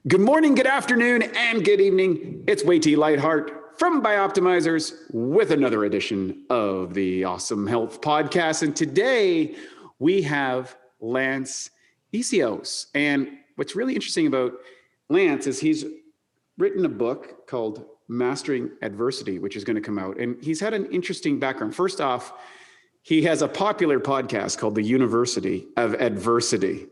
Good morning, good afternoon, and good evening. It's Wade Lightheart from Bioptimizers with another edition of the Awesome Health Podcast. And today we have Lance Essihos. And what's really interesting about Lance is he's written a book called Mastering Adversity, which is going to come out. And he's had an interesting background. First off, he has a popular podcast called The University of Adversity.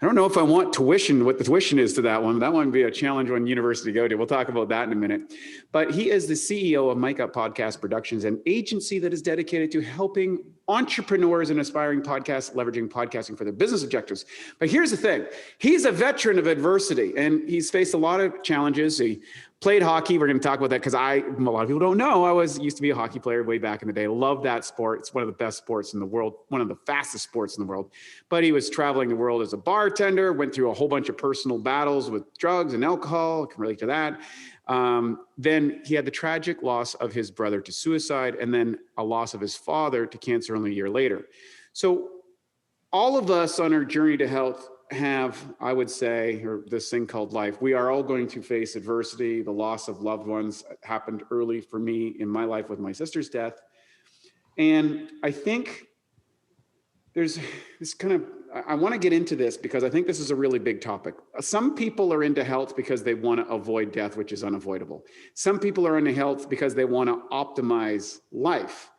I don't know if I want tuition, what the tuition is to that one. That one would be a challenge one university to go to. We'll talk about that in a minute. But he is the CEO of Mic Up Podcast Productions, an agency that is dedicated to helping entrepreneurs and aspiring podcasts leveraging podcasting for their business objectives. But here's the thing. He's a veteran of adversity, and he's faced a lot of challenges. He played hockey. We're going to talk about that because a lot of people don't know, I used to be a hockey player way back in the day. Love that sport. It's one of the best sports in the world, one of the fastest sports in the world. But he was traveling the world as a bartender, went through a whole bunch of personal battles with drugs and alcohol. I can relate to that. Then he had the tragic loss of his brother to suicide, and then a loss of his father to cancer only a year later. So all of us on our journey to health have, I would say, or this thing called life. We are all going to face adversity. The loss of loved ones happened early for me in my life with my sister's death. And I think there's this I want to get into this because I think this is a really big topic. Some people are into health because they want to avoid death, which is unavoidable. Some people are into health because they want to optimize life.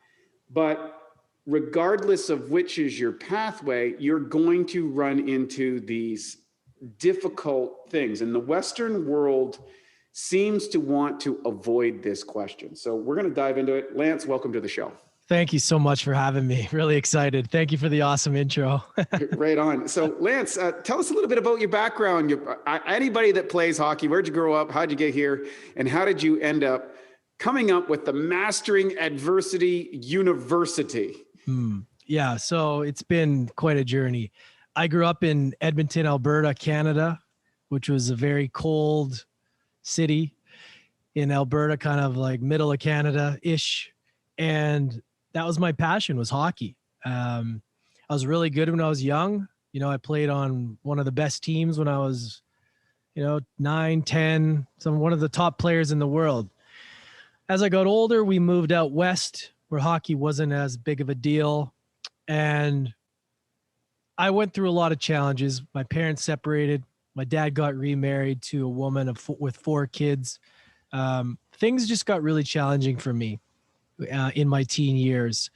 But regardless of which is your pathway, you're going to run into these difficult things. And the Western world seems to want to avoid this question. So we're going to dive into it. Lance, welcome to the show. Thank you so much for having me. Really excited. Thank you for the awesome intro. Right on. So Lance, tell us a little bit about your background. Anybody that plays hockey, where'd you grow up? How'd you get here? And how did you end up coming up with the Mastering Adversity University? Yeah, so it's been quite a journey. I grew up in Edmonton, Alberta, Canada, which was a very cold city in Alberta, kind of like middle of Canada-ish. And that was my passion, was hockey. I was really good when I was young. I played on one of the best teams when I was, 9, 10, one of the top players in the world. As I got older, we moved out west where hockey wasn't as big of a deal. And I went through a lot of challenges. My parents separated. My dad got remarried to a woman with 4 kids. Things just got really challenging for me in my teen years.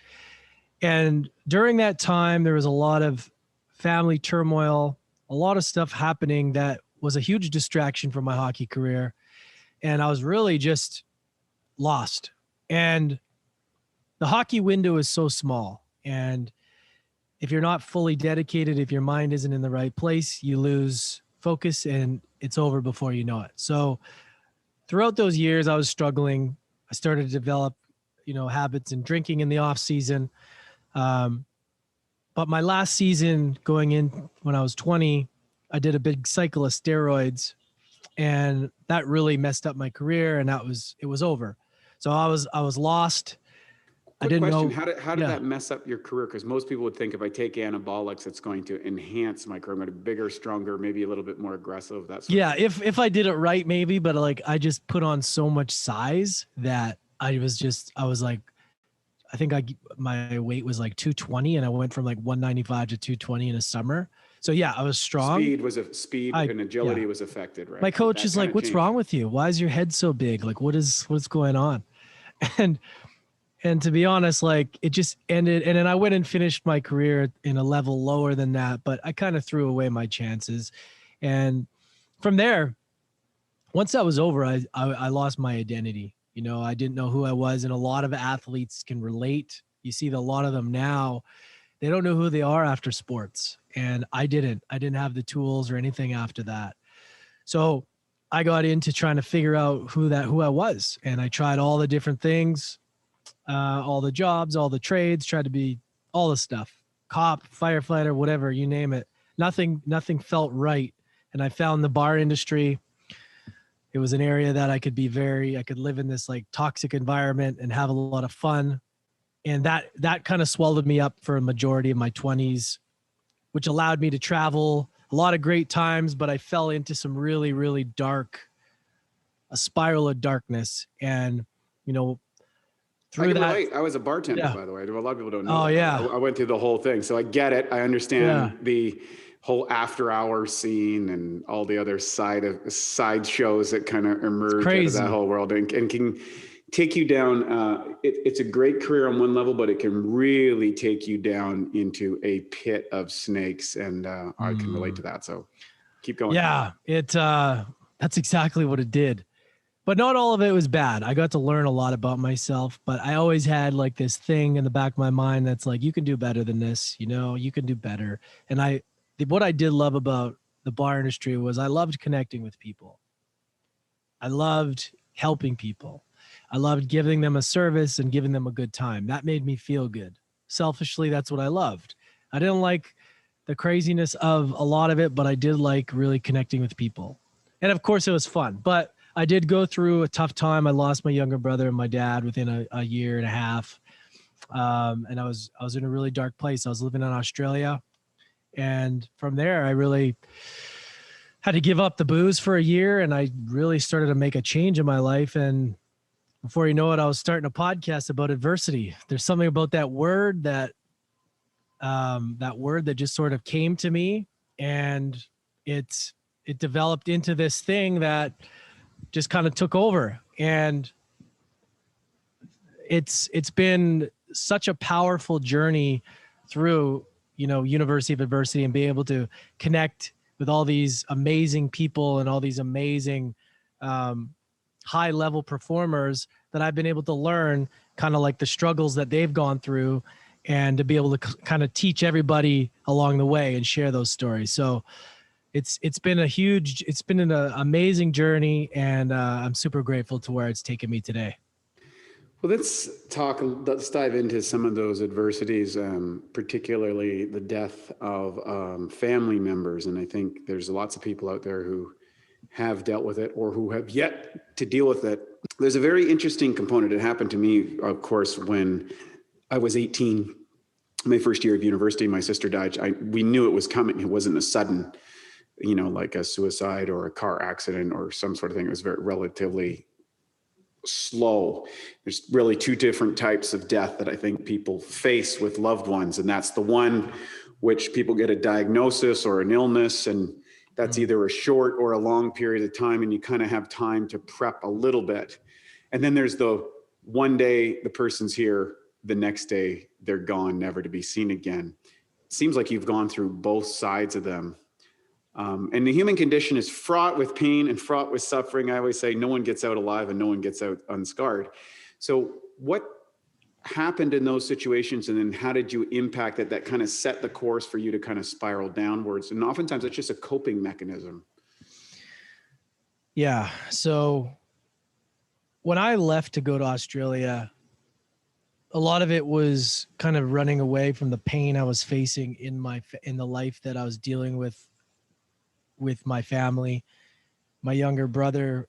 And during that time, there was a lot of family turmoil, a lot of stuff happening that was a huge distraction from my hockey career. And I was really just lost. And the hockey window is so small. And if you're not fully dedicated, if your mind isn't in the right place, you lose focus and it's over before you know it. So throughout those years, I was struggling. I started to develop habits and drinking in the off season. But my last season going in when I was 20, I did a big cycle of steroids and that really messed up my career and it was over. So I was lost. Quick I didn't question. Know. How did that mess up your career? Because most people would think if I take anabolics, it's going to enhance my career. I'm going to be bigger, stronger, maybe a little bit more aggressive. That's if I did it right, maybe, but I just put on so much size that I think my weight was like 220 and I went from like 195 to 220 in a summer. So yeah, I was strong. Speed and agility was affected, right? My coach is like, what's wrong with you? Why is your head so big? Like, what's going on? And to be honest, like it just ended. And then I went and finished my career in a level lower than that, but I kind of threw away my chances. And from there, once that was over, I lost my identity. I didn't know who I was, and a lot of athletes can relate. You see a lot of them now, they don't know who they are after sports. And I didn't have the tools or anything after that. So I got into trying to figure out who I was. And I tried all the different things, all the jobs, all the trades, tried to be all the stuff, cop, firefighter, whatever, you name it. Nothing felt right. And I found the bar industry. It was an area that I could live in this like toxic environment and have a lot of fun. And that kind of swallowed me up for a majority of my 20s, which allowed me to travel, a lot of great times, but I fell into some really, really a spiral of darkness. And, I through can that, relate. I was a bartender, yeah. by the way. A lot of people don't know Oh, that. yeah. I went through the whole thing. So I get it. I Yeah. understand the whole after hours scene and all the other side shows that kind of emerge out of that whole world and can take you down. It's a great career on one level, but it can really take you down into a pit of snakes. And I can relate to that. So keep going. Yeah, that's exactly what it did. But not all of it was bad. I got to learn a lot about myself, but I always had like this thing in the back of my mind that's like, you can do better than this, you can do better. And what I did love about the bar industry was I loved connecting with people. I loved helping people. I loved giving them a service and giving them a good time. That made me feel good. Selfishly, that's what I loved. I didn't like the craziness of a lot of it, but I did like really connecting with people. And of course, it was fun. But I did go through a tough time. I lost my younger brother and my dad within a year and a half. And I was in a really dark place. I was living in Australia. And from there, I really had to give up the booze for a year, and I really started to make a change in my life. And before you know it, I was starting a podcast about adversity. There's something about that word that just sort of came to me, and it developed into this thing that just kind of took over. And it's been such a powerful journey through, University of Adversity, and be able to connect with all these amazing people and all these amazing high level performers that I've been able to learn kind of like the struggles that they've gone through, and to be able to kind of teach everybody along the way and share those stories. So it's been an amazing journey, and I'm super grateful to where it's taken me today. Well, let's dive into some of those adversities, particularly the death of family members. And I think there's lots of people out there who have dealt with it or who have yet to deal with it. There's a very interesting component. It happened to me, of course, when I was 18, my first year of university. My sister died. We knew it was coming. It wasn't a sudden, like a suicide or a car accident or some sort of thing. It was very relatively slow. There's really two different types of death that I think people face with loved ones. And that's the one which people get a diagnosis or an illness, and that's either a short or a long period of time, and you kind of have time to prep a little bit. And then there's the one day the person's here, the next day they're gone, never to be seen again. It seems like you've gone through both sides of them. And the human condition is fraught with pain and fraught with suffering. I always say no one gets out alive and no one gets out unscarred. So what happened in those situations, and then how did you impact that kind of set the course for you to kind of spiral downwards? And oftentimes it's just a coping mechanism. Yeah. So when I left to go to Australia, a lot of it was kind of running away from the pain I was facing in the life that I was dealing with my family. My younger brother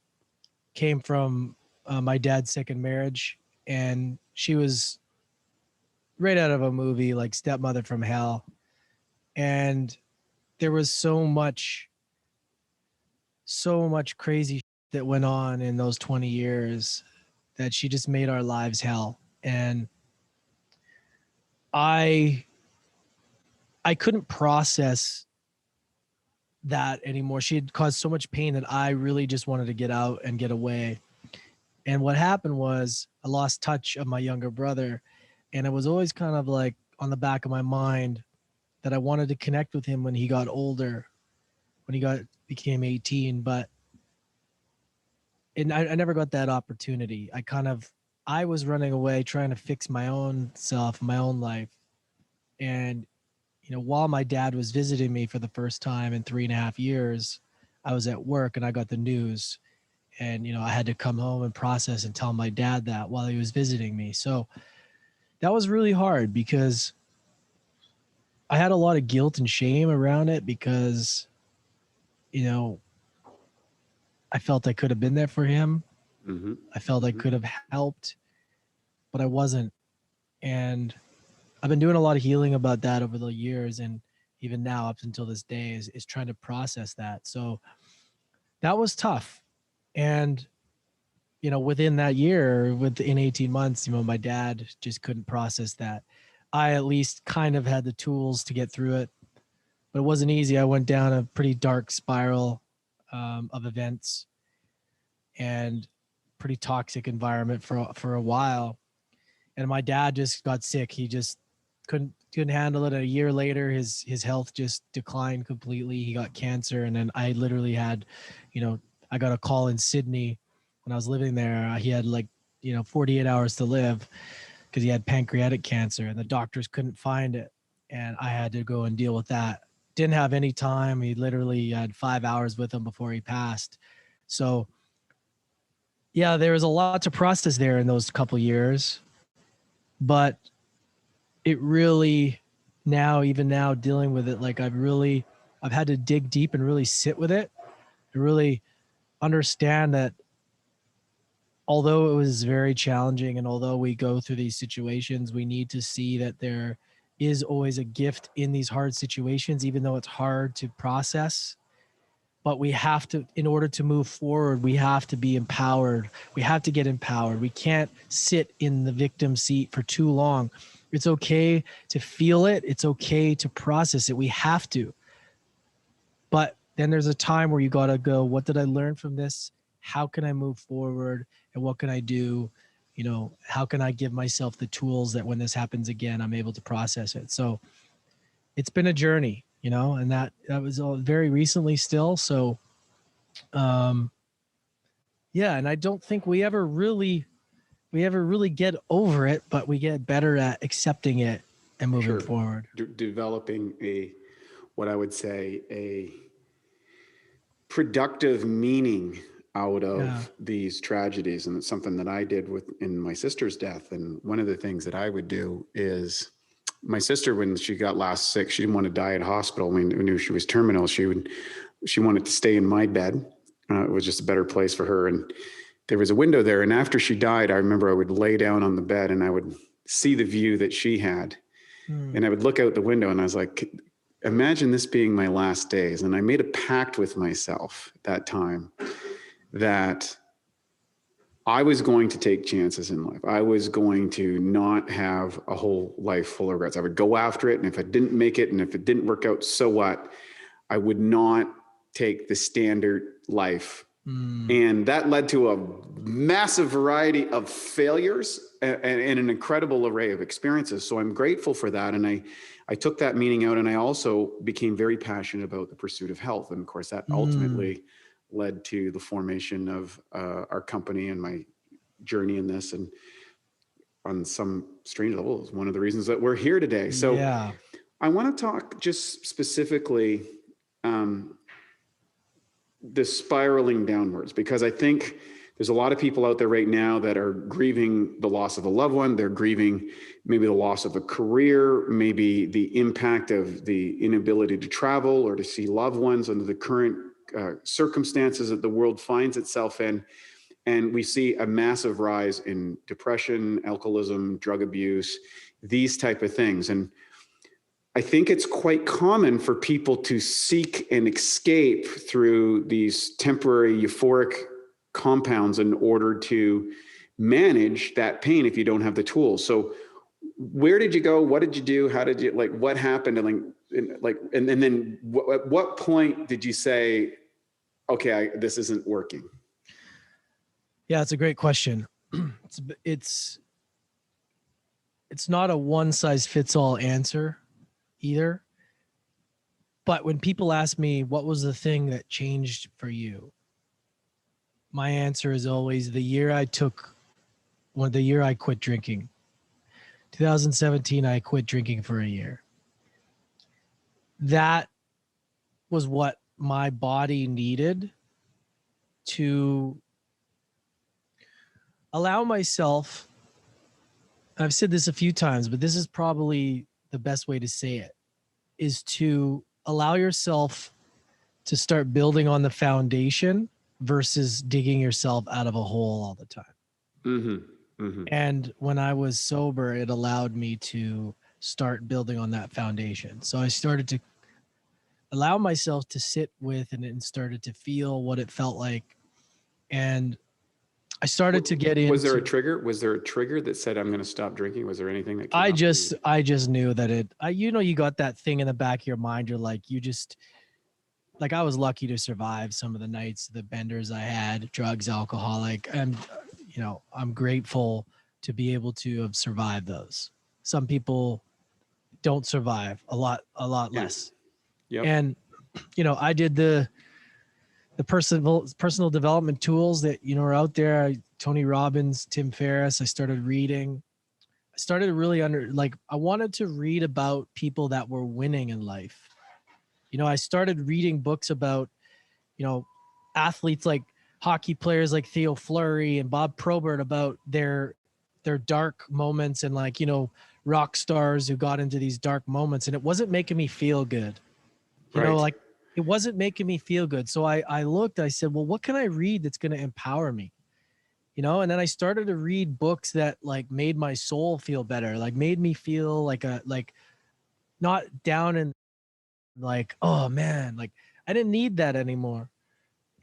came from my dad's second marriage, and she was right out of a movie like Stepmother from Hell. And there was so much crazy that went on in those 20 years that she just made our lives hell. And I couldn't process that anymore. She had caused so much pain that I really just wanted to get out and get away. And what happened was I lost touch of my younger brother, and it was always kind of like on the back of my mind that I wanted to connect with him when he got older, when he became 18. But I never got that opportunity. I was running away, trying to fix my own self, my own life. And while my dad was visiting me for the first time in 3.5 years, I was at work and I got the news, and, I had to come home and process and tell my dad that while he was visiting me. So that was really hard because I had a lot of guilt and shame around it because, I felt I could have been there for him. Mm-hmm. I felt I could have helped, but I wasn't. And I've been doing a lot of healing about that over the years. And, even now up until this day is trying to process that. So that was tough. And, within that year, within 18 months, my dad just couldn't process that. I at least kind of had the tools to get through it, but it wasn't easy. I went down a pretty dark spiral of events and pretty toxic environment for a while. And my dad just got sick. He just couldn't handle it. A year later, his health just declined completely. He got cancer. And then I literally had, I got a call in Sydney when I was living there. He had 48 hours to live because he had pancreatic cancer, and the doctors couldn't find it. And I had to go and deal with that. Didn't have any time. He literally had 5 hours with him before he passed. So yeah, there was a lot to process there in those couple years, but it really even now dealing with it, I've had to dig deep and really sit with it and really understand that although it was very challenging and although we go through these situations, we need to see that there is always a gift in these hard situations, even though it's hard to process. But we have to, in order to move forward, we have to be empowered. We have to get empowered. We can't sit in the victim seat for too long. It's okay to feel it. It's okay to process it. We have to. But then there's a time where you got to go, what did I learn from this? How can I move forward? And what can I do? How can I give myself the tools that when this happens again, I'm able to process it? So it's been a journey, and that was all very recently still. So, yeah. And I don't think we ever really get over it, but we get better at accepting it and moving forward. Developing what I would say, a productive meaning out of these tragedies. And it's something that I did in my sister's death. And one of the things that I would do is, my sister, when she got last sick, she didn't want to die at hospital. We knew she was terminal. She wanted to stay in my bed. It was just a better place for her. And there was a window there. And after she died, I remember I would lay down on the bed and I would see the view that she had. And I would look out the window and I was like, imagine this being my last days. And I made a pact with myself at that time that I was going to take chances in life. I was going to not have a whole life full of regrets. I would go after it. And if I didn't make it, and if it didn't work out, so what? I would not take the standard life. And that led to a massive variety of failures and an incredible array of experiences. So I'm grateful for that. And I took that meaning out, and I also became very passionate about the pursuit of health. And of course, that ultimately led to the formation of our company and my journey in this. And on some strange level, is one of the reasons that we're here today. So I want to talk just specifically the spiraling downwards, because I think there's a lot of people out there right now that are grieving the loss of a loved one. They're grieving maybe the loss of a career, maybe the impact of the inability to travel or to see loved ones under the current circumstances that the world finds itself in. And we see a massive rise in depression, alcoholism, drug abuse, these type of things. And I think it's quite common for people to seek an escape through these temporary euphoric compounds in order to manage that pain if you don't have the tools. So where did you go? What did you do? How did you, what happened? And then at what point did you say, okay, this isn't working? Yeah, it's a great question. It's not a one size fits all answer either. But when people ask me, what was the thing that changed for you? My answer is always the year I quit drinking. 2017, I quit drinking for a year. That was what my body needed to allow myself, I've said this a few times, but this is probably the best way to say it, is to allow yourself to start building on the foundation versus digging yourself out of a hole all the time. And when I was sober, it allowed me to start building on that foundation. So I started to allow myself to sit with and started to feel what it felt like. And I started to get into. Was there a trigger? Was there a trigger that said, I'm going to stop drinking? Was there anything that came I up just knew that you got that thing in the back of your mind. You're like, I was lucky to survive some of the nights, the benders I had, drugs, alcoholic. And, I'm grateful to be able to have survived those. Some people don't survive a lot less. Yep. And, I did the personal development tools that, are out there. Tony Robbins, Tim Ferriss. I started reading. I started to really I wanted to read about people that were winning in life. I started reading books about, athletes like hockey players like Theo Fleury and Bob Probert, about their dark moments, and rock stars who got into these dark moments, and it wasn't making me feel good. It wasn't making me feel good. So I looked, I said, well, what can I read that's going to empower me? And then I started to read books that made my soul feel better, made me feel like not down and oh man, I didn't need that anymore.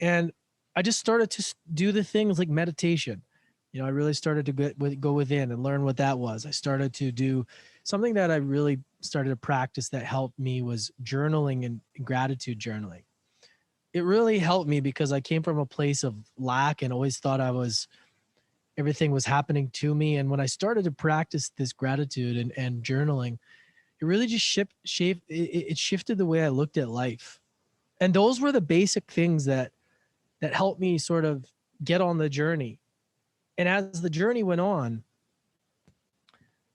And I just started to do the things like meditation. I really started to go within and learn what that was. I started to do something that I really started to practice that helped me, was journaling and gratitude journaling. It really helped me because I came from a place of lack and always thought everything was happening to me. And when I started to practice this gratitude and journaling, it really just shifted the way I looked at life. And those were the basic things that helped me sort of get on the journey. And as the journey went on,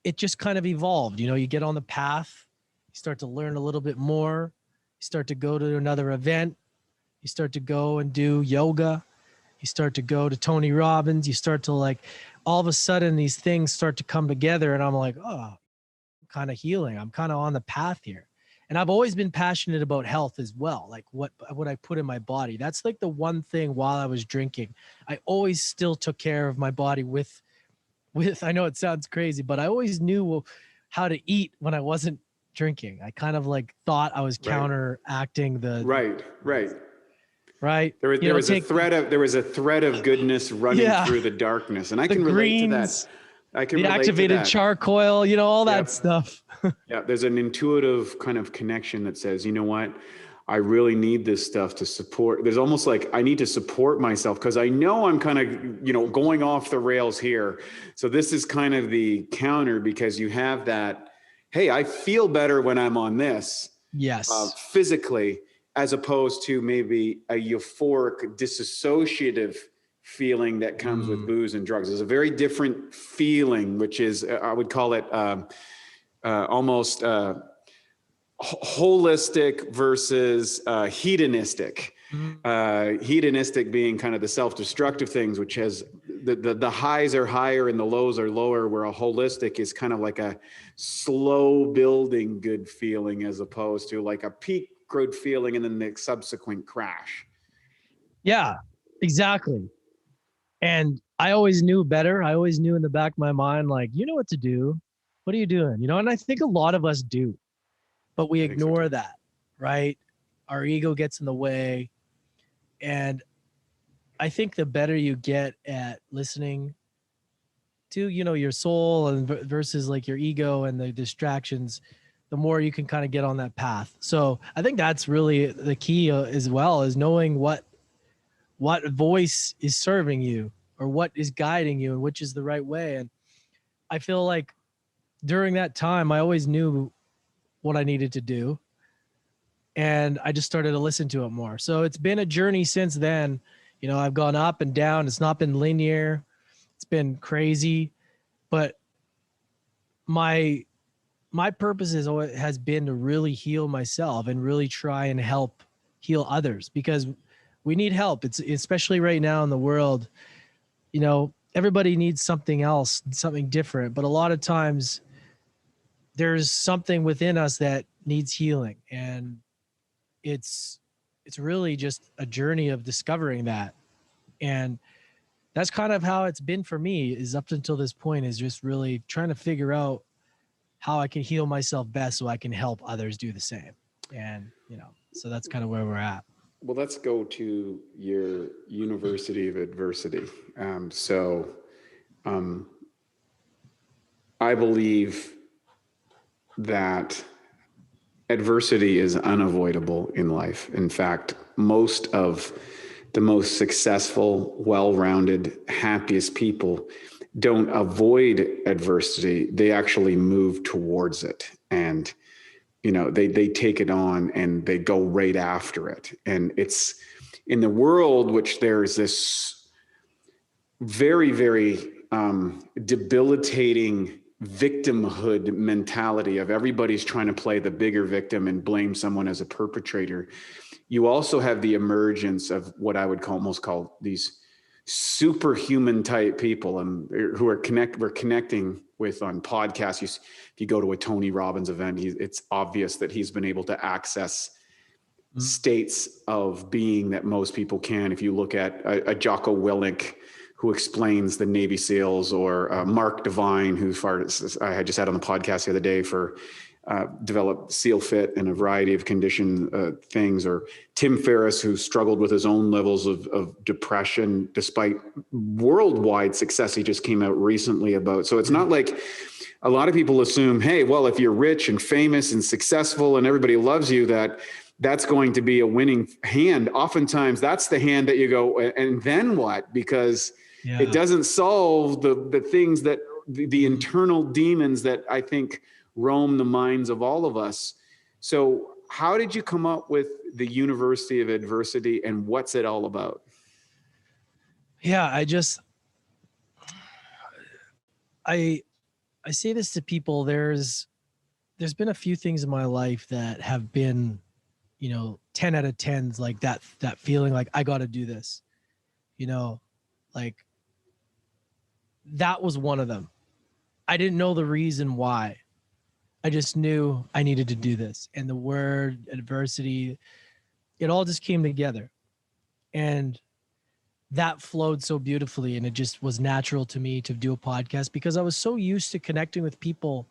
it just kind of evolved. You get on the path, you start to learn a little bit more, you start to go to another event, you start to go and do yoga, you start to go to Tony Robbins, you start to all of a sudden these things start to come together, and I'm like, oh, kind of healing. I'm kind of on the path here. And I've always been passionate about health as well. What I put in my body. That's the one thing while I was drinking, I always still took care of my body with, I know it sounds crazy, but I always knew how to eat when I wasn't drinking. I kind of thought I was counteracting the. Right. There was a thread of goodness running through the darkness. And I can relate to that. I can relate activated to that. charcoal, all that stuff. Yeah, there's an intuitive kind of connection that says, you know what, I really need this stuff to support. There's almost like I need to support myself because I know I'm kind of, going off the rails here. So this is kind of the counter, because you have that, hey, I feel better when I'm on this. Yes. Physically, as opposed to maybe a euphoric, disassociative feeling that comes with booze and drugs. There's a very different feeling, which is, I would call it almost holistic versus hedonistic. Hedonistic being kind of the self-destructive things, which has the highs are higher and the lows are lower, where a holistic is kind of like a slow building good feeling, as opposed to like a peak good feeling and then the subsequent crash. Yeah, exactly. And I always knew better. I always knew in the back of my mind, you know what to do. What are you doing? And I think a lot of us do, but we ignore that, right? Our ego gets in the way. And I think the better you get at listening to, your soul and versus your ego and the distractions, the more you can kind of get on that path. So I think that's really the key as well, is knowing what voice is serving you or what is guiding you and which is the right way. And I feel like during that time, I always knew what I needed to do. And I just started to listen to it more. So it's been a journey since then. I've gone up and down. It's not been linear. It's been crazy. But my purpose has been to really heal myself and really try and help heal others, because we need help. It's especially right now in the world, everybody needs something else, something different. But a lot of times there's something within us that needs healing. And it's really just a journey of discovering that. And that's kind of how it's been for me, is up until this point, is just really trying to figure out how I can heal myself best so I can help others do the same. And, So that's kind of where we're at. Well, let's go to your University of Adversity. I believe that adversity is unavoidable in life. In fact, most of the most successful, well-rounded, happiest people don't avoid adversity. They actually move towards it. And, they take it on and they go right after it. And it's in the world, which there's this very, very debilitating victimhood mentality of everybody's trying to play the bigger victim and blame someone as a perpetrator. You also have the emergence of what I would almost call these superhuman type people, and who we're connecting with on podcasts. If you go to a Tony Robbins event, it's obvious that he's been able to access states of being that most people can. If you look at a Jocko Willink, who explains the Navy SEALs, or Mark Devine, I had just had on the podcast the other day for developed SEAL Fit and a variety of condition things, or Tim Ferriss, who struggled with his own levels of depression despite worldwide success he just came out recently about. So it's not like a lot of people assume, hey, well, if you're rich and famous and successful and everybody loves you, that's going to be a winning hand. Oftentimes that's the hand that you go, and then what? Because it doesn't solve the things that the internal demons that I think roam the minds of all of us. So how did you come up with the University of Adversity, and what's it all about? Yeah, I say this to people. There's been a few things in my life that have been, 10 out of 10s, like that feeling like I got to do this, like that was one of them. I didn't know the reason why. I just knew I needed to do this. And the word adversity, it all just came together. And that flowed so beautifully. And it just was natural to me to do a podcast, because I was so used to connecting with people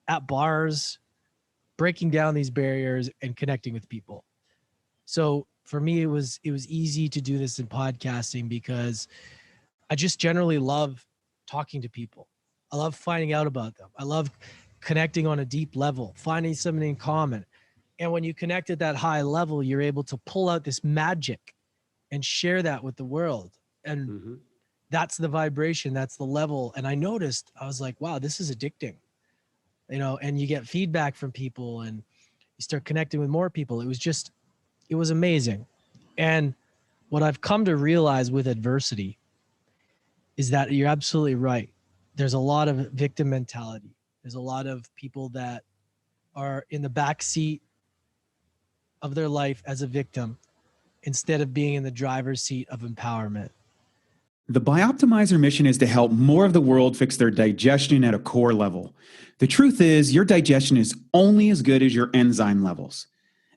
at bars, breaking down these barriers and connecting with people. So for me, it was easy to do this in podcasting, because I just generally love talking to people. I love finding out about them. I love connecting on a deep level, finding something in common. And when you connect at that high level, you're able to pull out this magic and share that with the world. And that's the vibration, that's the level. And I noticed, I was like, wow, this is addicting, and you get feedback from people and you start connecting with more people. It was amazing. And what I've come to realize with adversity is that you're absolutely right. There's a lot of victim mentality. There's a lot of people that are in the back seat of their life as a victim, instead of being in the driver's seat of empowerment. The Bioptimizer mission is to help more of the world fix their digestion at a core level. The truth is, your digestion is only as good as your enzyme levels.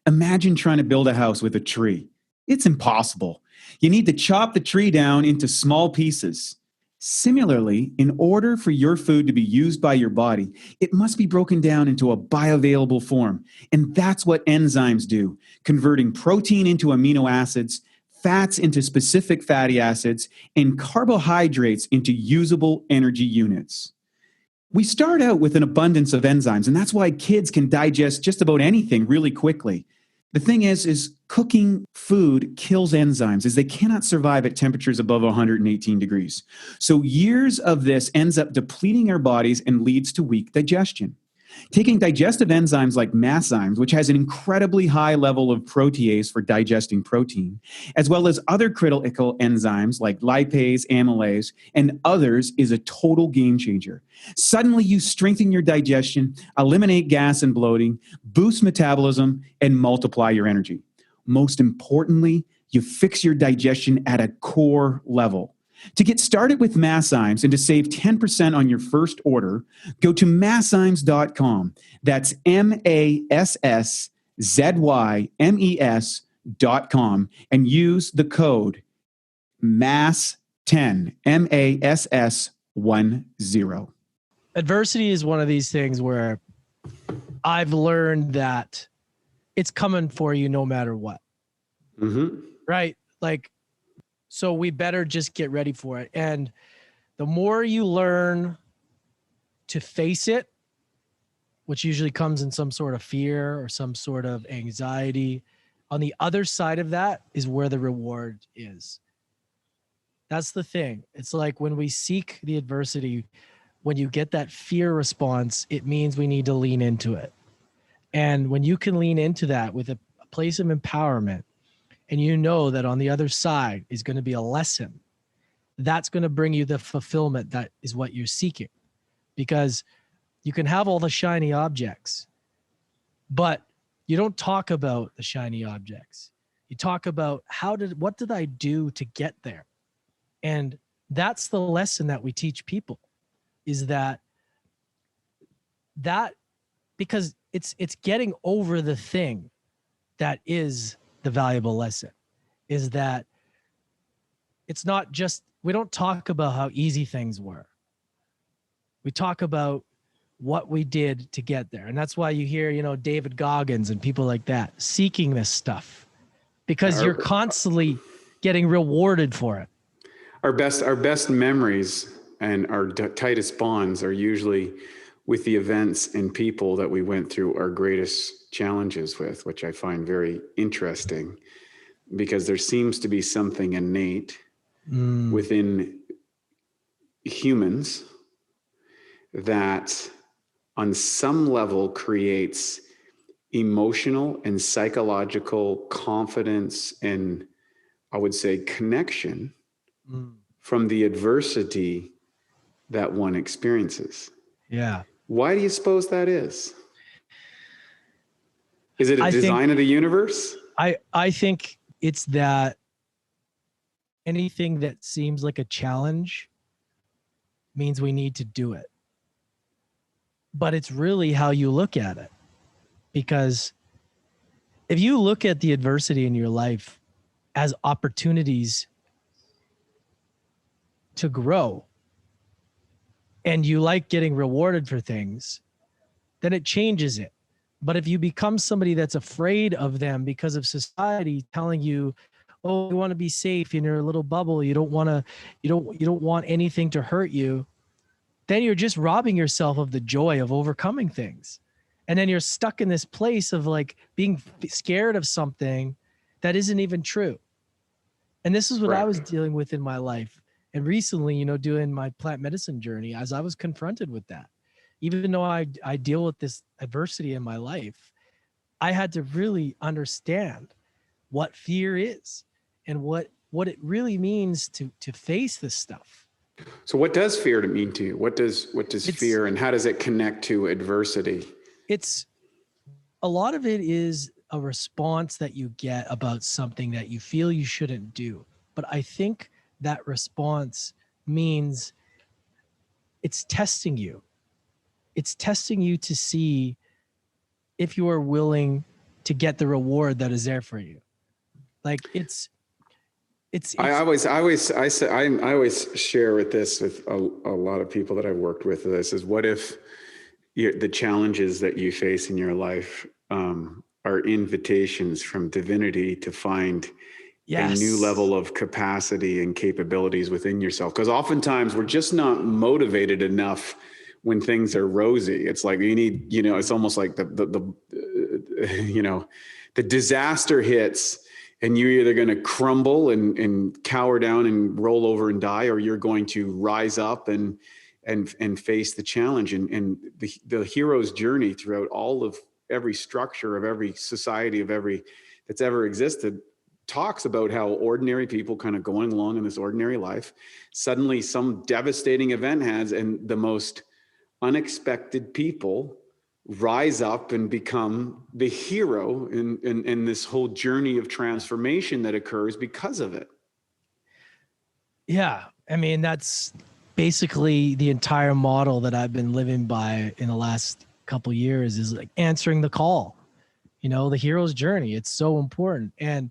Imagine trying to build a house with a tree. It's impossible. You need to chop the tree down into small pieces. Similarly, in order for your food to be used by your body, it must be broken down into a bioavailable form. And that's what enzymes do, converting protein into amino acids, fats into specific fatty acids, and carbohydrates into usable energy units. We start out with an abundance of enzymes, and that's why kids can digest just about anything really quickly. The thing is cooking food kills enzymes, as they cannot survive at temperatures above 118 degrees. So years of this ends up depleting our bodies and leads to weak digestion. Taking digestive enzymes like masszymes, which has an incredibly high level of protease for digesting protein, as well as other critical enzymes like lipase, amylase, and others, is a total game changer. Suddenly, you strengthen your digestion, eliminate gas and bloating, boost metabolism, and multiply your energy. Most importantly, you fix your digestion at a core level. To get started with Masszymes and to save 10% on your first order, go to masszymes.com. That's MASSZYMES.com, and use the code MASS10, MASS10. Adversity is one of these things where I've learned that it's coming for you no matter what. Mm-hmm. Right? Like, so we better just get ready for it. And the more you learn to face it, which usually comes in some sort of fear or some sort of anxiety, on the other side of that is where the reward is. That's the thing. It's like when we seek the adversity, when you get that fear response, it means we need to lean into it. And when you can lean into that with a place of empowerment, and you know that on the other side is going to be a lesson, that's going to bring you the fulfillment that is what you're seeking. Because you can have all the shiny objects, but you don't talk about the shiny objects. You talk about what did I do to get there? And that's the lesson that we teach people, is that because it's getting over the thing that is the valuable lesson, is that it's not just, we don't talk about how easy things were. We talk about what we did to get there. And that's why you hear, David Goggins and people like that seeking this stuff, because you're constantly getting rewarded for it. Our best memories and our tightest bonds are usually with the events and people that we went through our greatest challenges with, which I find very interesting, because there seems to be something innate within humans that on some level creates emotional and psychological confidence and, I would say, connection from the adversity that one experiences. Yeah. Why do you suppose that is? Is it a design of the universe? I think it's that anything that seems like a challenge means we need to do it. But it's really how you look at it. Because if you look at the adversity in your life as opportunities to grow, and you like getting rewarded for things, then it changes it. But if you become somebody that's afraid of them because of society telling you, oh, you want to be safe in your little bubble, you don't want anything to hurt you, then you're just robbing yourself of the joy of overcoming things. And then you're stuck in this place of like being scared of something that isn't even true. And this is what I was dealing with in my life. And recently, doing my plant medicine journey, as I was confronted with that, even though I deal with this adversity in my life, I had to really understand what fear is and what it really means to face this stuff. So what does fear mean to you? What does fear, and how does it connect to adversity? It's a lot of it is a response that you get about something that you feel you shouldn't do. But I think that response means it's testing you. It's testing you to see if you are willing to get the reward that is there for you. Like I always share with this with a lot of people that I've worked with. This is, what if the challenges that you face in your life are invitations from divinity to find a new level of capacity and capabilities within yourself? Because oftentimes we're just not motivated enough when things are rosy. It's like you need, it's almost like the disaster hits, and you're either going to crumble and cower down and roll over and die, or you're going to rise up and face the challenge. And the hero's journey throughout all of every structure of every society that's ever existed talks about how ordinary people kind of going along in this ordinary life, suddenly some devastating event has, and the most unexpected people rise up and become the hero in this whole journey of transformation that occurs because of it. Yeah. I mean, that's basically the entire model that I've been living by in the last couple of years, is like answering the call, the hero's journey. It's so important. And,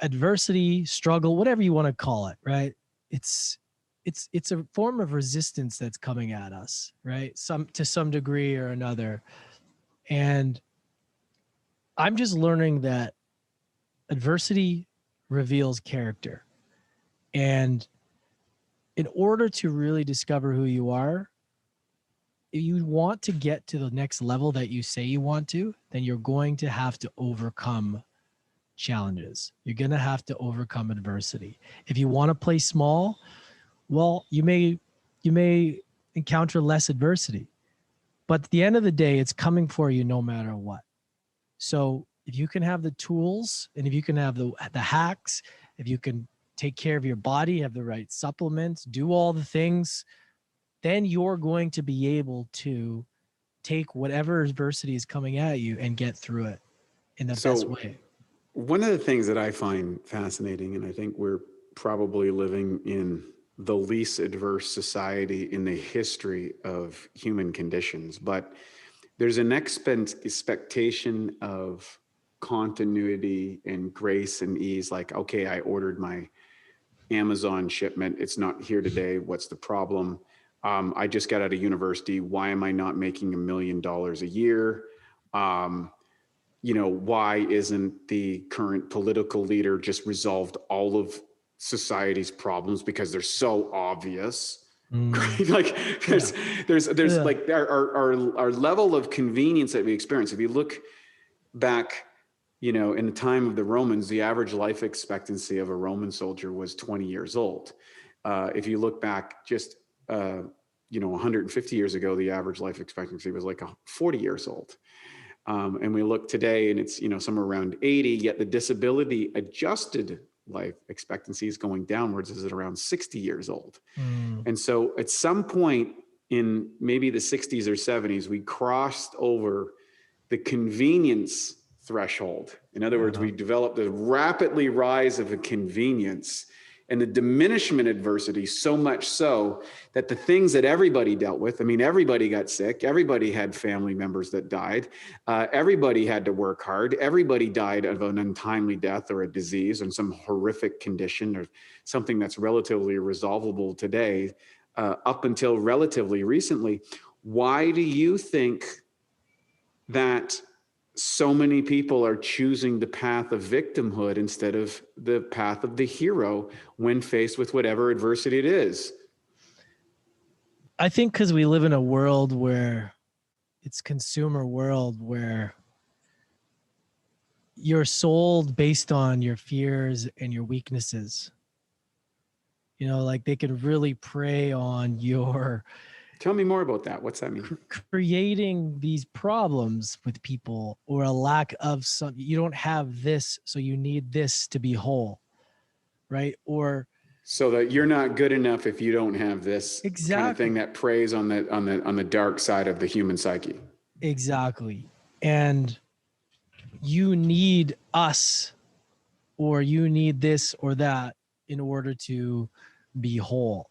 adversity, struggle, whatever you want to call it, right? It's a form of resistance that's coming at us, right? To some degree or another. And I'm just learning that adversity reveals character. And in order to really discover who you are, if you want to get to the next level that you say you want to, then you're going to have to overcome challenges. You're going to have to overcome adversity. If you want to play small, well, you may encounter less adversity. But at the end of the day, it's coming for you no matter what. So if you can have the tools, and if you can have the hacks, if you can take care of your body, have the right supplements, do all the things, then you're going to be able to take whatever adversity is coming at you and get through it in the best way. One of the things that I find fascinating, and I think we're probably living in the least adverse society in the history of human conditions, but there's an expectation of continuity and grace and ease. Like, okay, I ordered my Amazon shipment. It's not here today. What's the problem? I just got out of university. Why am I not making $1 million a year? Why isn't the current political leader just resolved all of society's problems because they're so obvious? Like there's like our level of convenience that we experience. If you look back, in the time of the Romans, the average life expectancy of a Roman soldier was 20 years old. If you look back just 150 years ago, the average life expectancy was like 40 years old. And we look today and it's, somewhere around 80, yet the disability adjusted life expectancy is going downwards, is at around 60 years old. And so at some point in maybe the 60s or 70s, we crossed over the convenience threshold. In other words, we developed a rapidly rise of a convenience and the diminishment adversity, so much so that the things that everybody dealt with, everybody got sick, everybody had family members that died, everybody had to work hard, everybody died of an untimely death or a disease and some horrific condition or something that's relatively resolvable today, up until relatively recently. Why do you think that so many people are choosing the path of victimhood instead of the path of the hero when faced with whatever adversity it is? I think because we live in a world where it's consumer world where you're sold based on your fears and your weaknesses. Like they can really prey on your... Tell me more about that. What's that mean? Creating these problems with people, or a lack of some, you don't have this, so you need this to be whole, right? Or so that you're not good enough if you don't have this exactly. kind of thing that preys on the dark side of the human psyche. Exactly. And you need us, or you need this or that in order to be whole.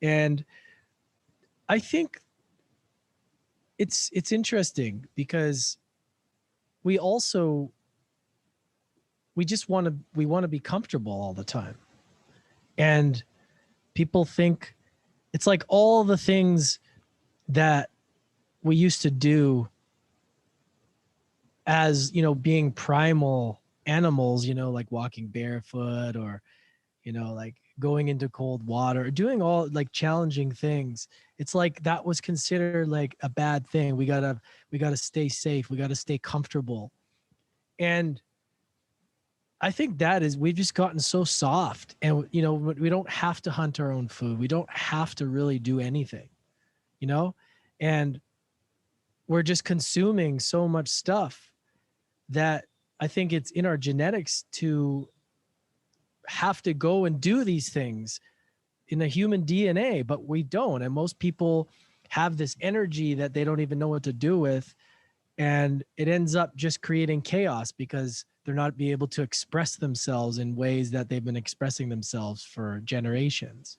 And I think it's interesting because we want to be comfortable all the time. And people think it's like all the things that we used to do as, being primal animals, like walking barefoot or, like going into cold water, doing all like challenging things. It's like that was considered like a bad thing. We gotta stay safe. We gotta stay comfortable. And I think we've just gotten so soft, and we don't have to hunt our own food. We don't have to really do anything, and we're just consuming so much stuff that I think it's in our genetics to have to go and do these things in the human DNA, but we don't. And most people have this energy that they don't even know what to do with. And it ends up just creating chaos because they're not be able to express themselves in ways that they've been expressing themselves for generations.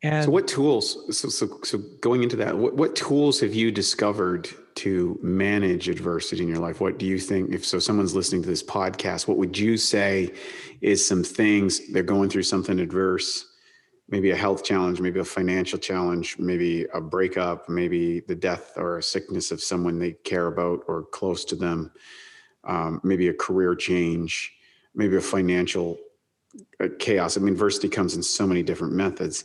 And so what tools, so going into that, what tools have you discovered to manage adversity in your life? What do you think, if someone's listening to this podcast, what would you say is some things they're going through something adverse, maybe a health challenge, maybe a financial challenge, maybe a breakup, maybe the death or a sickness of someone they care about or close to them. maybe a career change, maybe a financial chaos. I mean, adversity comes in so many different methods.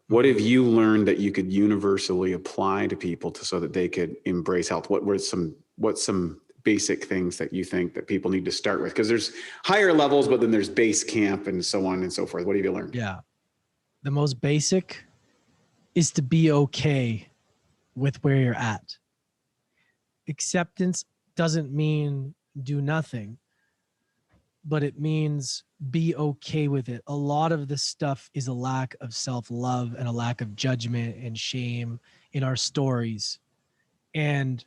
What have you learned that you could universally apply to people so that they could embrace health? What's some basic things that you think that people need to start with? Because there's higher levels, but then there's base camp and so on and so forth. What have you learned? Yeah. The most basic is to be okay with where you're at. Acceptance doesn't mean do nothing, but it means be okay with it. A lot of this stuff is a lack of self-love and a lack of judgment and shame in our stories. And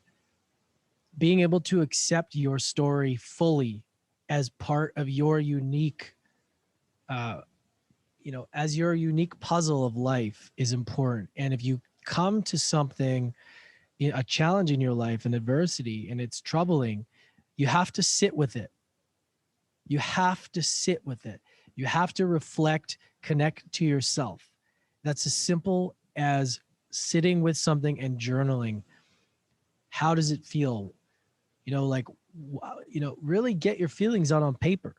being able to accept your story fully as part of your unique, as your unique puzzle of life is important. And if you come to something, a challenge in your life, an adversity, and it's troubling, you have to sit with it. You have to sit with it. You have to reflect, connect to yourself. That's as simple as sitting with something and journaling. How does it feel? Really get your feelings out on paper.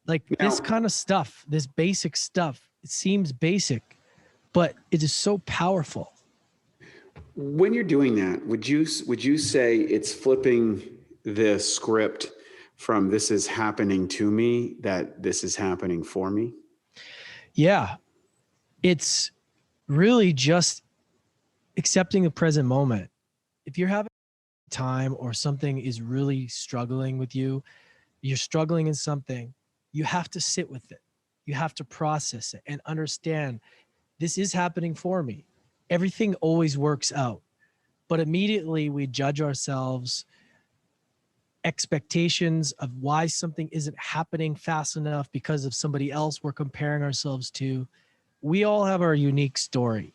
Like this kind of stuff, this basic stuff, it seems basic, but it is so powerful. When you're doing that, would you say it's flipping the script from this is happening to me, that this is happening for me? Yeah. It's really just accepting the present moment. If you're having time or something is really struggling with you, you're struggling in something, you have to sit with it. You have to process it and understand this is happening for me. Everything always works out. But immediately we judge ourselves, expectations of why something isn't happening fast enough because of somebody else we're comparing ourselves to. We all have our unique story.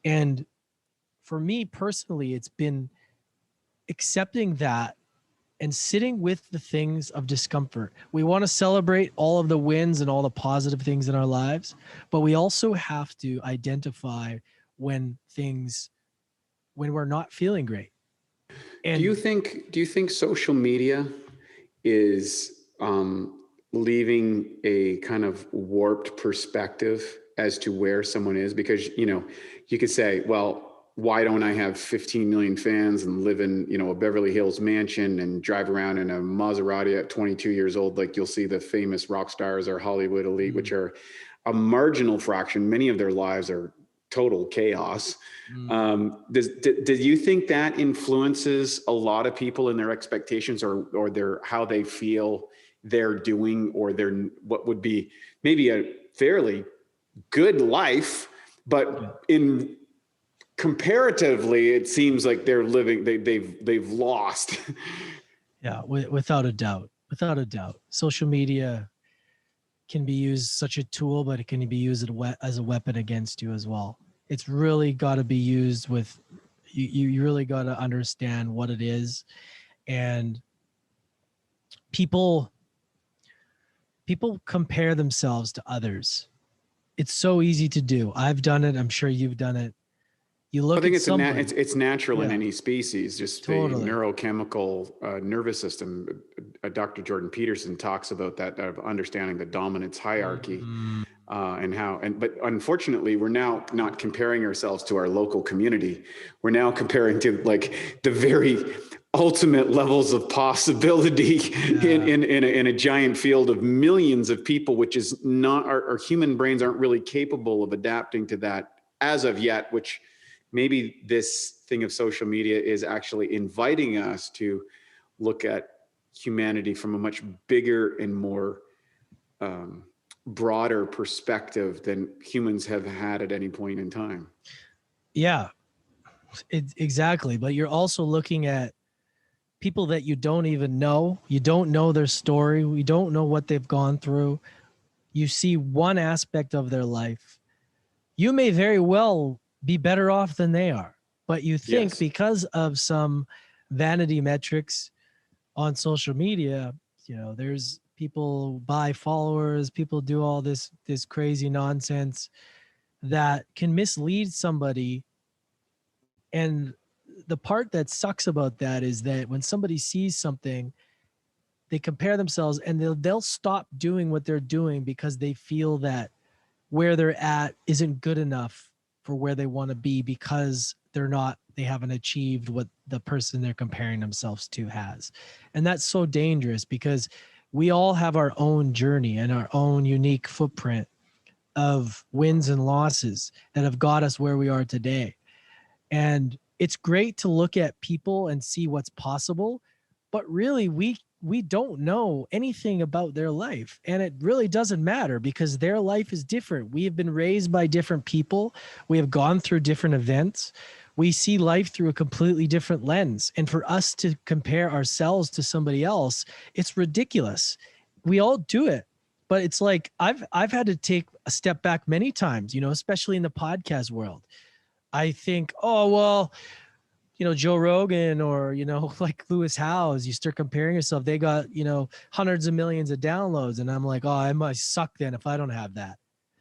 And for me personally, it's been accepting that and sitting with the things of discomfort. We want to celebrate all of the wins and all the positive things in our lives, but we also have to identify when we're not feeling great. And do you think social media is leaving a kind of warped perspective as to where someone is? Because, you could say, well, why don't I have 15 million fans and live in, a Beverly Hills mansion and drive around in a Maserati at 22 years old? Like you'll see the famous rock stars or Hollywood elite, which are a marginal fraction. Many of their lives are total chaos. Do you think that influences a lot of people in their expectations or their how they feel they're doing, or their what would be maybe a fairly good life, but in comparatively it seems like they're living they've lost? Yeah, without a doubt. Social media can be used such a tool, but it can be used as a weapon against you as well. It's really got to be used with, you really got to understand what it is. And people compare themselves to others. It's so easy to do. I've done it. I'm sure you've done it. You look I think at it's natural in any species, just totally. the neurochemical nervous system. Dr. Jordan Peterson talks about that, of understanding the dominance hierarchy, but unfortunately we're now not comparing ourselves to our local community. We're now comparing to like the very ultimate levels of possibility in a giant field of millions of people, which is not, our human brains aren't really capable of adapting to that as of yet, which maybe this thing of social media is actually inviting us to look at humanity from a much bigger and more broader perspective than humans have had at any point in time. Yeah, exactly. But you're also looking at people that you don't even know. You don't know their story. We don't know what they've gone through. You see one aspect of their life. You may very well be better off than they are, but you think because of some vanity metrics on social media, there's people buy followers, people do all this crazy nonsense that can mislead somebody. And the part that sucks about that is that when somebody sees something, they compare themselves and they'll stop doing what they're doing because they feel that where they're at isn't good enough for where they want to be, because they haven't achieved what the person they're comparing themselves to has. And that's so dangerous, because we all have our own journey and our own unique footprint of wins and losses that have got us where we are today. And it's great to look at people and see what's possible, but really we don't know anything about their life, and it really doesn't matter, because their life is different. We have been raised by different people. We have gone through different events. We see life through a completely different lens. And for us to compare ourselves to somebody else, it's ridiculous. We all do it. But it's like I've had to take a step back many times, especially in the podcast world. I think, oh, well, Joe Rogan or, like Lewis Howes, you start comparing yourself. They got, hundreds of millions of downloads. And I'm like, oh, I must suck then if I don't have that.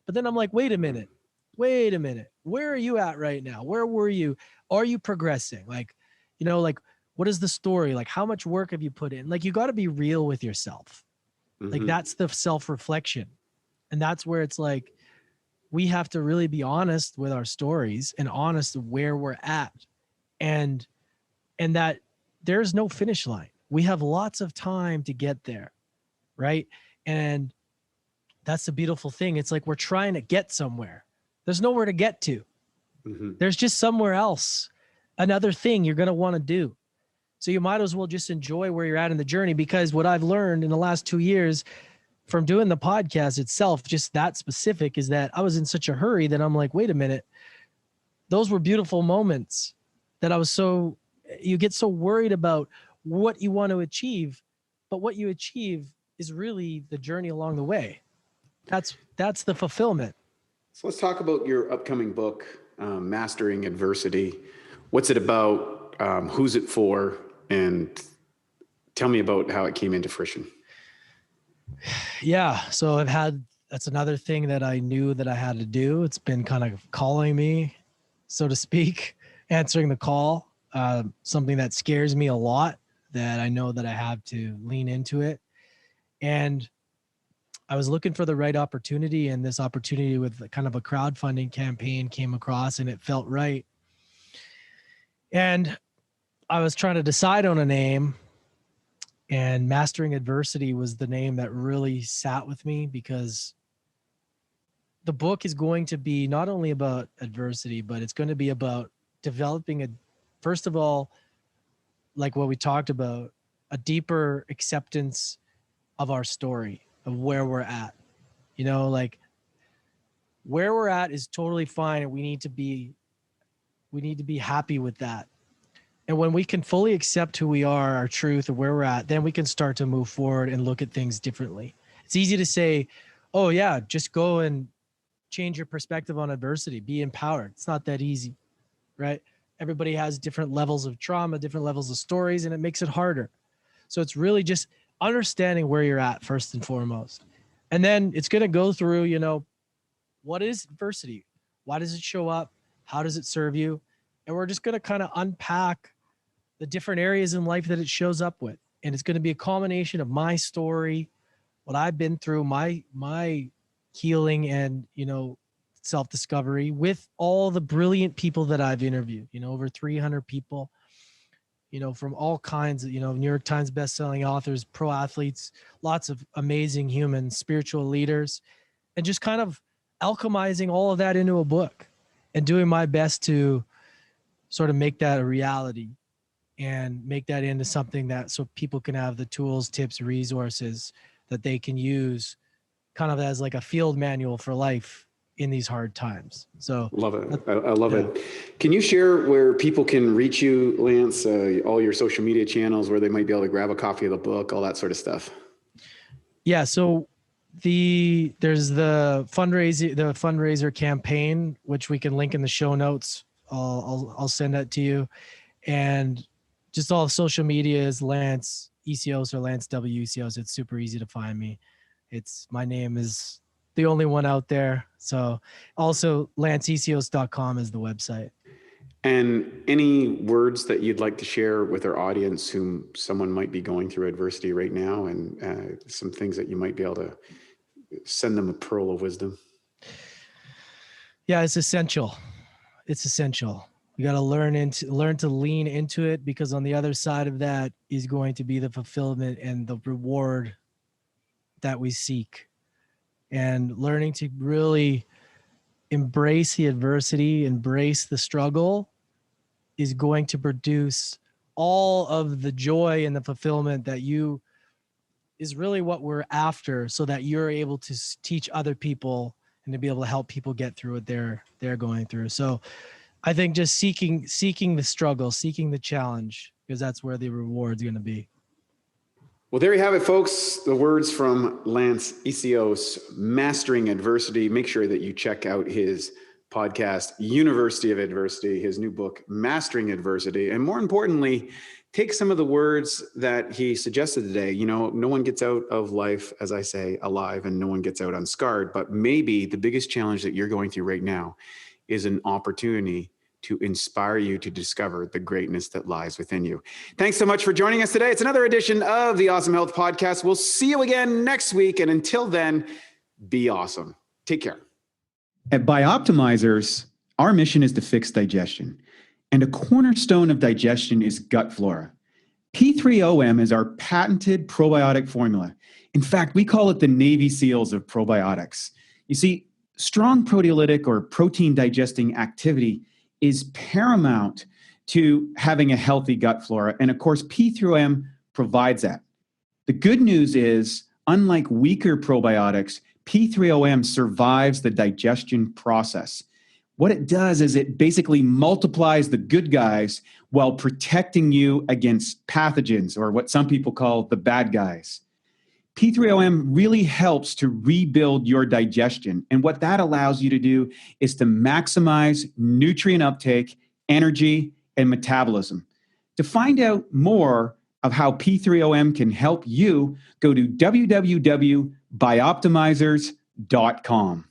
But then I'm like, wait a minute. Where are you at right now? Where were you? Are you progressing? Like, what is the story? Like, how much work have you put in? Like, you got to be real with yourself. Like, that's the self-reflection. And that's where it's like, we have to really be honest with our stories and honest where we're at. And that there's no finish line. We have lots of time to get there. Right. And that's the beautiful thing. It's like, we're trying to get somewhere. There's nowhere to get to. There's just somewhere else, another thing you're going to want to do. So you might as well just enjoy where you're at in the journey, because what I've learned in the last 2 years from doing the podcast itself, just that specific, is that I was in such a hurry that I'm like, wait a minute, those were beautiful moments that you get so worried about what you want to achieve, but what you achieve is really the journey along the way. That's the fulfillment. So let's talk about your upcoming book, Mastering Adversity. What's it about? Who's it for? And tell me about how it came into fruition. Yeah. So that's another thing that I knew that I had to do. It's been kind of calling me, so to speak, answering the call, something that scares me a lot, that I know that I have to lean into it. And I was looking for the right opportunity, and this opportunity with kind of a crowdfunding campaign came across, and it felt right. And I was trying to decide on a name, and Mastering Adversity was the name that really sat with me, because the book is going to be not only about adversity, but it's going to be about developing first of all, like what we talked about, a deeper acceptance of our story, of where we're at. Like, where we're at is totally fine, and we need to be happy with that. And when we can fully accept who we are, our truth, and where we're at, then we can start to move forward and look at things differently. It's easy to say, oh yeah, just go and change your perspective on adversity, be empowered. It's not that easy, right? Everybody has different levels of trauma, different levels of stories, and it makes it harder. So it's really just understanding where you're at first and foremost. And then it's going to go through, what is adversity? Why does it show up? How does it serve you? And we're just going to kind of unpack the different areas in life that it shows up with. And it's going to be a combination of my story, what I've been through, my healing and, self-discovery, with all the brilliant people that I've interviewed, over 300 people, from all kinds of, New York Times bestselling authors, pro athletes, lots of amazing humans, spiritual leaders, and just kind of alchemizing all of that into a book and doing my best to sort of make that a reality and make that into something that, so people can have the tools, tips, resources that they can use kind of as like a field manual for life in these hard times. So love it. I love it. Can you share where people can reach you, Lance, all your social media channels, where they might be able to grab a copy of the book, all that sort of stuff? Yeah. So there's the fundraiser campaign, which we can link in the show notes. I'll send that to you. And just all social media is Lance Essihos or Lance W. Essihos. It's super easy to find me. My name is the only one out there. So also lanceessihos.com is the website. And any words that you'd like to share with our audience, whom someone might be going through adversity right now, and some things that you might be able to send them a pearl of wisdom? Yeah, it's essential. It's essential. You got to learn to lean into it, because on the other side of that is going to be the fulfillment and the reward that we seek. And learning to really embrace the adversity, embrace the struggle, is going to produce all of the joy and the fulfillment that is really what we're after, so that you're able to teach other people and to be able to help people get through what they're going through. So I think just seeking the struggle, seeking the challenge, because that's where the reward's going to be. Well, there you have it, folks. The words from Lance Essihos, Mastering Adversity. Make sure that you check out his podcast, University of Adversity, his new book, Mastering Adversity. And more importantly, take some of the words that he suggested today. You know, no one gets out of life, as I say, alive, and no one gets out unscarred. But maybe the biggest challenge that you're going through right now is an opportunity to inspire you to discover the greatness that lies within you. Thanks so much for joining us today. It's another edition of the Awesome Health Podcast. We'll see you again next week. And until then, be awesome. Take care. At Bioptimizers, our mission is to fix digestion. And a cornerstone of digestion is gut flora. P3OM is our patented probiotic formula. In fact, we call it the Navy SEALs of probiotics. You see, strong proteolytic or protein digesting activity is paramount to having a healthy gut flora. And of course, P3OM provides that. The good news is, unlike weaker probiotics, P3OM survives the digestion process. What it does is it basically multiplies the good guys while protecting you against pathogens, or what some people call the bad guys. P3OM really helps to rebuild your digestion. And what that allows you to do is to maximize nutrient uptake, energy, and metabolism. To find out more of how P3OM can help you, go to www.bioptimizers.com.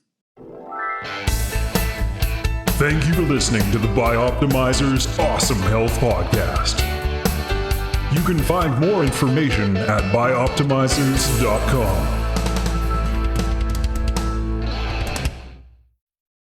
Thank you for listening to the Bioptimizers Awesome Health Podcast. You can find more information at bioptimizers.com.